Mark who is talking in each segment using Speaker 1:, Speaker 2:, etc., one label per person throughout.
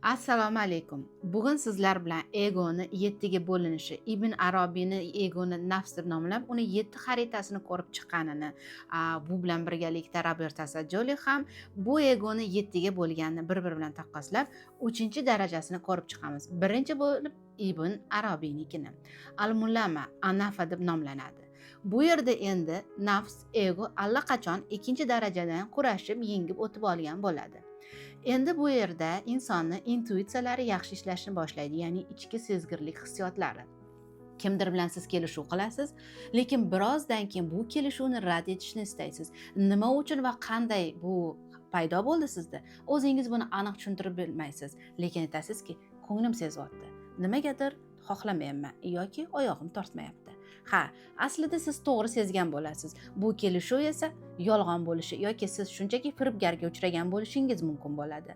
Speaker 1: Assalomu alaykum. Bugun sizlar bilan egoni 7 ga bo'linishi, Ibn Arobiyni egoni nafs deb nomlab, uni 7 xaritasini ko'rib chiqqanini, bu bilan birgalikda Roberto Sajoli ham bu egoni 7 ga bo'lganini bir-biri bilan taqqoslab, 3-darajasini ko'rib chiqamiz. Birinchi bo'lib Ibn Arobiynikini. Al-Mulama Anafa deb nomlanadi. Bu yerda endi nafs, ego allaqachon 2-darajadan kurashib, yengib o'tib olgan bo'ladi. Endi bu yerda insonni intuitsiyalari yaxshi ishlashni boshlaydi, ya'ni ichki sezgirlik hissiyotlari. Kimdir bilan siz kelishuv qilasiz, lekin birozdan keyin bu kelishuvni rad etishni istaysiz. Nima uchun va qanday bu paydo bo'ldi sizda? O'zingiz buni aniq tushuntirib bilmaysiz, lekin aytasizki, ko'nglim sezyapti. Nimagadir xohlamayapman yoki oyog'im tortmayapti. Ha, aslida siz to'g'ri sezgan bo'lasiz. Bu kelishuv esa yolg'on bo'lishi yoki siz shunchaki firibgarga uchragan bo'lishingiz mumkin bo'ladi.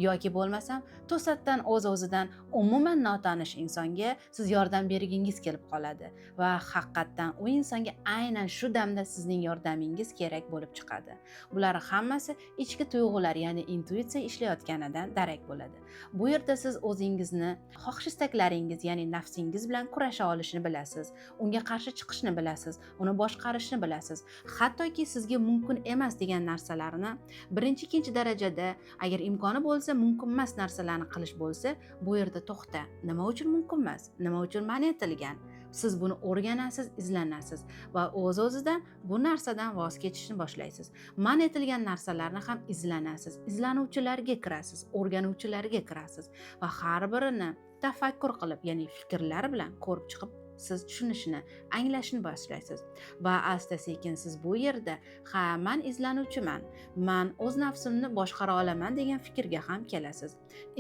Speaker 1: Yoki bo'lmasam to'satdan o'z-o'zidan umuman notanish insonga siz yordam bergingiz kelib qoladi va haqiqatdan u insonga aynan shu damda sizning yordamingiz kerak bo'lib chiqadi. Bular hammasi ichki tuyg'ular, ya'ni intuitsiya ishlayotganidan darak bo'ladi. Bu yerda siz o'zingizni xohish-istaklaringiz, ya'ni nafsingiz bilan kurasha olishni bilasiz. Unga qarshi chiqishni bilasiz, uni boshqarishni bilasiz. Hattoki sizga mumkin emas degan narsalarni birinchi, ikkinchi darajada agar imkoni bo'lsa mumkin emas narsalarni qilish bo'lsa, bu yerda to'xta. Nima uchun mumkin emas? Nima uchun man etilgan? Siz buni o'rganasiz, izlanasiz va o'z-o'zidan bu narsadan voz kechishni boshlaysiz. Man etilgan narsalarni ham izlanasiz. Izlanuvchilarga kirasiz, o'rganuvchilarga kirasiz va har birini tafakkur qilib, ya'ni fikrlar bilan ko'rib chiqib siz tushunishni, anglashni boshlaysiz va asta-sekin siz bu yerda ha, men izlanuvchiman, men o'z nafsimni boshqara olaman degan fikrga ham kelasiz.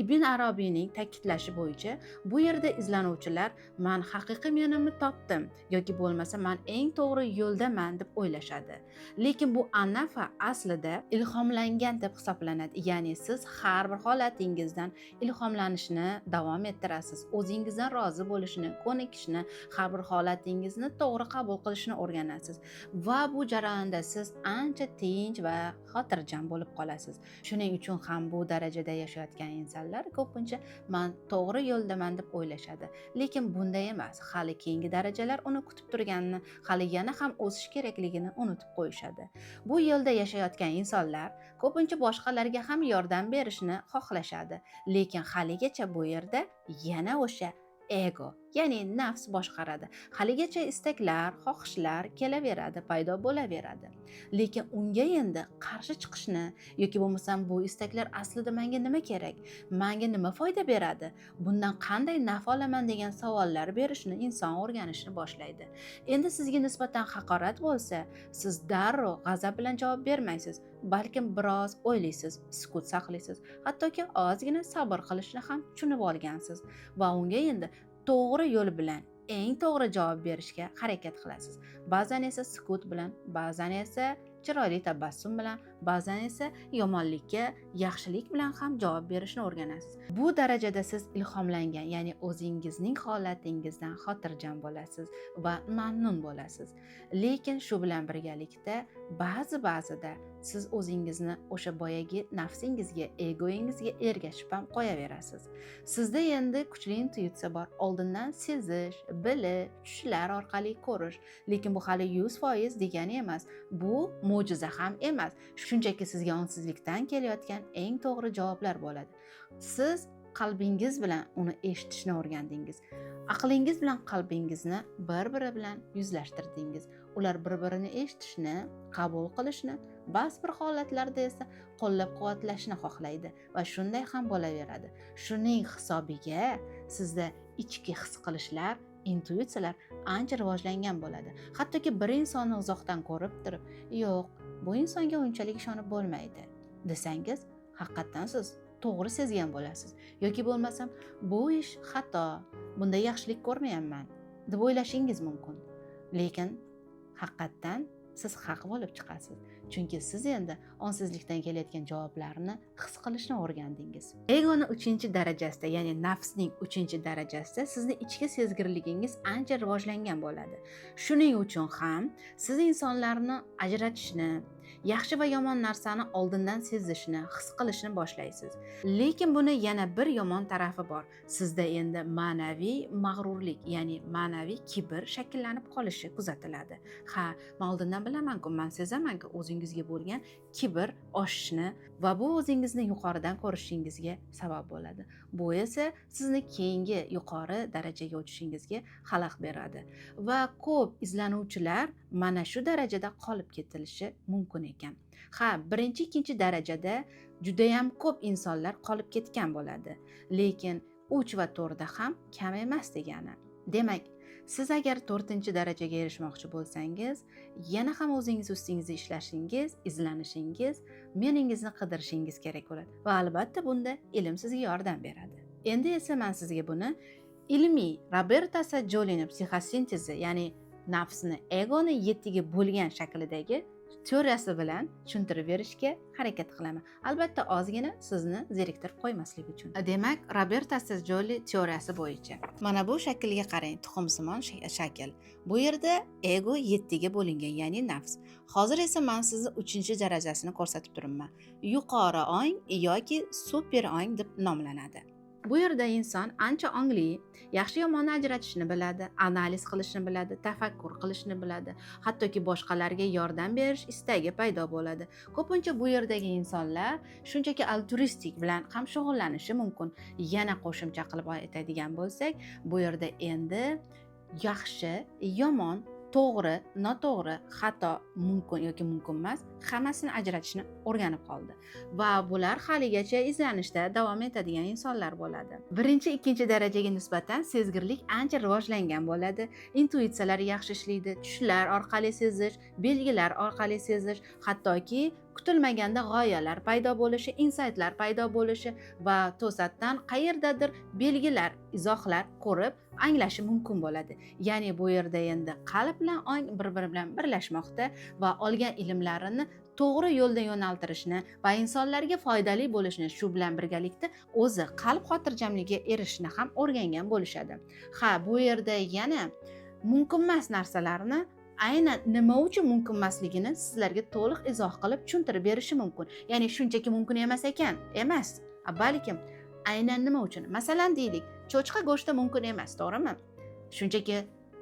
Speaker 1: Ibn Arobiyning ta'kidlashi bo'yicha, bu yerda izlanuvchilar men haqiqiy menimni topdim yoki bo'lmasa men eng to'g'ri yo'ldaman deb o'ylashadi. Lekin bu anafa aslida ilhomlangan deb hisoblanadi. Ya'ni siz har bir holatingizdan ilhomlanishni davom ettirasiz. O'zingizdan rozi bo'lishni, ko'nikishni, har bir holatingizni to'g'ri qabul qilishni o'rganasiz va bu jarayonda siz ancha tinch va xotirjam bo'lib qolasiz. Shuning uchun ham bu darajada yashayotgan insonlar ko'pincha men to'g'ri yo'ldaman deb o'ylashadi. Lekin bunday emas. Hali keyingi darajalar uni kutib turganini, hali yana ham o'sish kerakligini unutib qo'yishadi. Bu yo'lda yashayotgan insonlar ko'pincha boshqalarga ham yordam berishni xohlashadi. Lekin haligacha bu yerda yana o'sha ego, ya'ni nafs boshqaradi. Haligacha istaklar, xohishlar kelaveradi, paydo bo'laveradi. Lekin unga endi qarshi chiqishni yoki bo'lmasam bu istaklar aslida menga nima kerak? Menga nima foyda beradi? Bundan qanday naf olaman degan savollar berishni inson o'rganishni boshlaydi. Endi sizga nisbatan haqorat bo'lsa, siz darrov g'azab bilan javob bermaysiz. Balkim biroz o'ylaysiz, sukut saqlaysiz, hattoki ozgina sabr qilishni ham tushunib olgansiz va unga endi to'g'ri yo'l bilan eng to'g'ri javob berishga harakat qilasiz. Ba'zan esa sukut bilan, ba'zan esa chiroyli tabassum bilan, ba'zan esa yomonlikka yaxshilik bilan ham javob berishni o'rganasiz. Bu darajada siz ilhomlangan, ya'ni o'zingizning holatingizdan xotirjam bo'lasiz va mamnun bo'lasiz. Lekin shu bilan birgalikda ba'zida siz o'zingizni o'sha boyagi nafsingizga, egoingizga ergashib ham qo'yaverasiz. Sizda endi kuchli intuitsiya bor. Oldindan sezish, bilish, tushlar orqali ko'rish. Lekin bu hali 100% degani emas. Bu mo'jiza ham emas. Shunchaki sizga ongsizlikdan kelayotgan eng to'g'ri javoblar bo'ladi. Siz qalbingiz bilan uni eshitishni o'rgandingiz. Aqlingiz bilan qalbingizni bir-biri bilan yuzlashtirdingiz. Ular bir-birini eshitishni, qabul qilishni, ba'zi bir holatlarda esa qo'llab-quvvatlashni xohlaydi va shunday ham bo'laveradi. Shuning hisobiga sizda ichki his qilishlar, intuitsiyalar ancha rivojlangan bo'ladi. Hattoki bir insonni uzoqdan ko'rib turib, yo'q, bu insonga unchalik ishonib bo'lmaydi desangiz, haqiqatan siz to'g'ri sezgan bo'lasiz. Yoki bo'lmasam, bu ish xato, bunda yaxshilik ko'rmayapman deb o'ylashingiz mumkin. Lekin haqiqatan siz haq bo'lib chiqasiz. Chunki siz endi onsizlikdan kelayotgan javoblarni his qilishni o'rgandingiz. Egoni 3-darajasida, ya'ni nafsning 3-darajasida sizni ichki sezgirligingiz ancha rivojlangan bo'ladi. Shuning uchun ham siz insonlarni ajratishni, yaxshi va yomon narsani oldindan sezishni, his qilishni boshlaysiz. Lekin buni yana bir yomon tarafi bor. Sizda endi ma'naviy mag'rurlik, ya'ni ma'naviy kibr shakllanib qolishi kuzatiladi. Ha, men oldindan bilaman-ku, men sezaman-ku o'zingizga bo'lgan kibr oshishni va bu o'zingizni yuqoridan ko'rishingizga sabab bo'ladi. Bu esa sizni keyingi yuqori darajaga o'tishingizga xalaqit beradi va ko'p izlanuvchilar mana shu darajada qolib ketilishi mumkin ekan. Ha, birinchi, ikkinchi darajada juda ham ko'p insonlar qolib ketgan bo'ladi. Lekin 3 va 4 da ham kam emas degani. Demak, siz agar 4-darajaga erishmoqchi bo'lsangiz, yana ham o'zingiz ustingizda ishlashingiz, izlanishingiz, meningizni qidirishingiz kerak bo'ladi. Va albatta bunda ilm sizga yordam beradi. Endi esa men sizga buni ilmiy Roberto Sajolini psixosintezi, ya'ni nafsni, egoni 7 ga bo'lgan shaklidagi teoriyasi bilan tushuntirib berishga harakat qilaman. Albatta ozgina sizni zeriktirib qo'ymaslik uchun. Demak, Roberto Sajoli teoriyasi bo'yicha mana bu shaklga qarang, tuxumsimon shakl. Bu yerda ego 7 ga bo'lingan, ya'ni nafs. Hozir esa men sizni 3-darajasini ko'rsatib turibman. Yuqori ong yoki super ong deb nomlanadi. Bu yerda inson ancha ongli, yaxshi yomonni ajratishni biladi, analiz qilishni biladi, tafakkur qilishni biladi, hattoki boshqalarga yordam berish istagi paydo bo'ladi. Ko'pincha bu yerdagi insonlar shunchaki altruistik bilan ham shug'ullanishi mumkin. Yana qo'shimcha qilib aytadigan bo'lsak, bu yerda endi yaxshi, yomon, to'g'ri, noto'g'ri, xato, mumkin yoki mumkin emas, hammasini ajratishni o'rganib qoldi. Va bular haligacha izlanishda davom etadigan insonlar bo'ladi. Birinchi, ikkinchi darajaga nisbatan sezgirlik ancha rivojlangan bo'ladi. Intuitsiyalar yaxshi ishlaydi, tushlar orqali sezish, belgilar orqali sezish, hattoki kutilmaganda g'oyalar paydo bo'lishi, insaytlar paydo bo'lishi va to'satdan qayerdadir belgilar, izohlar ko'rib anglashi mumkin bo'ladi. Ya'ni bu yerda endi qalb bilan ong bir-biri bilan birlashmoqda va olgan ilmlarini to'g'ri yo'lda yo'naltirishni va insonlarga foydali bo'lishni, shu bilan birgalikda o'zi qalb xotirjamligiga erishishni ham o'rgangan bo'lishadi. Ha, bu yerda yana mumkin emas narsalarni aynan nima uchun mumkin emasligini sizlarga to'liq izoh qilib tushuntirib berishi mumkin. Ya'ni shunchaki mumkin emas ekan, emas, balkim aynan nima uchun? Masalan deylik, cho'chqa go'shti mumkin emas, to'g'rimi? Shunchaki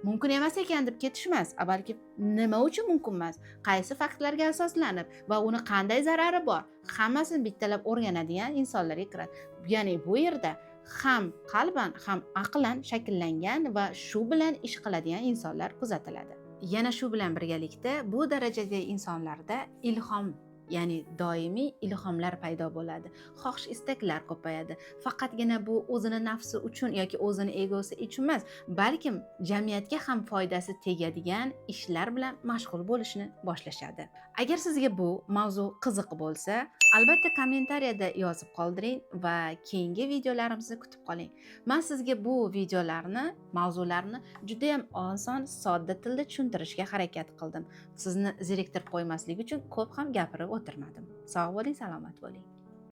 Speaker 1: mumkin emas ekan deb ketish emas, balki nima uchun mumkin emas, qaysi faktlarga asoslanib va uni qanday zarari bor, hammasini bittalab o'rganadigan insonlarga kiradi. Ya'ni bu yerda ham qalban, ham aqlan shakllangan va shu bilan ish qiladigan insonlar kuzatiladi. Yana shu bilan birgalikda bu darajadagi insonlarda ilhom, ya'ni doimiy ilhomlar paydo bo'ladi. Xohish istaklar ko'payadi. Faqatgina bu o'zini nafsi uchun yoki o'zini egosi uchun emas, balkim jamiyatga ham foydasi tegadigan ishlar bilan mashg'ul bo'lishni boshlashadi. Agar sizga bu mavzu qiziq bo'lsa, albatta kommentariyada yozib qoldiring va keyingi videolarimizni kutib qoling. Men sizga bu videolarni, mavzularni juda ham oson, sodda tilda tushuntirishga harakat qildim. Sizni zeriktirib qo'ymaslik uchun ko'p ham gapirib o'tirmadim. Sog' bo'ling, salomat bo'ling.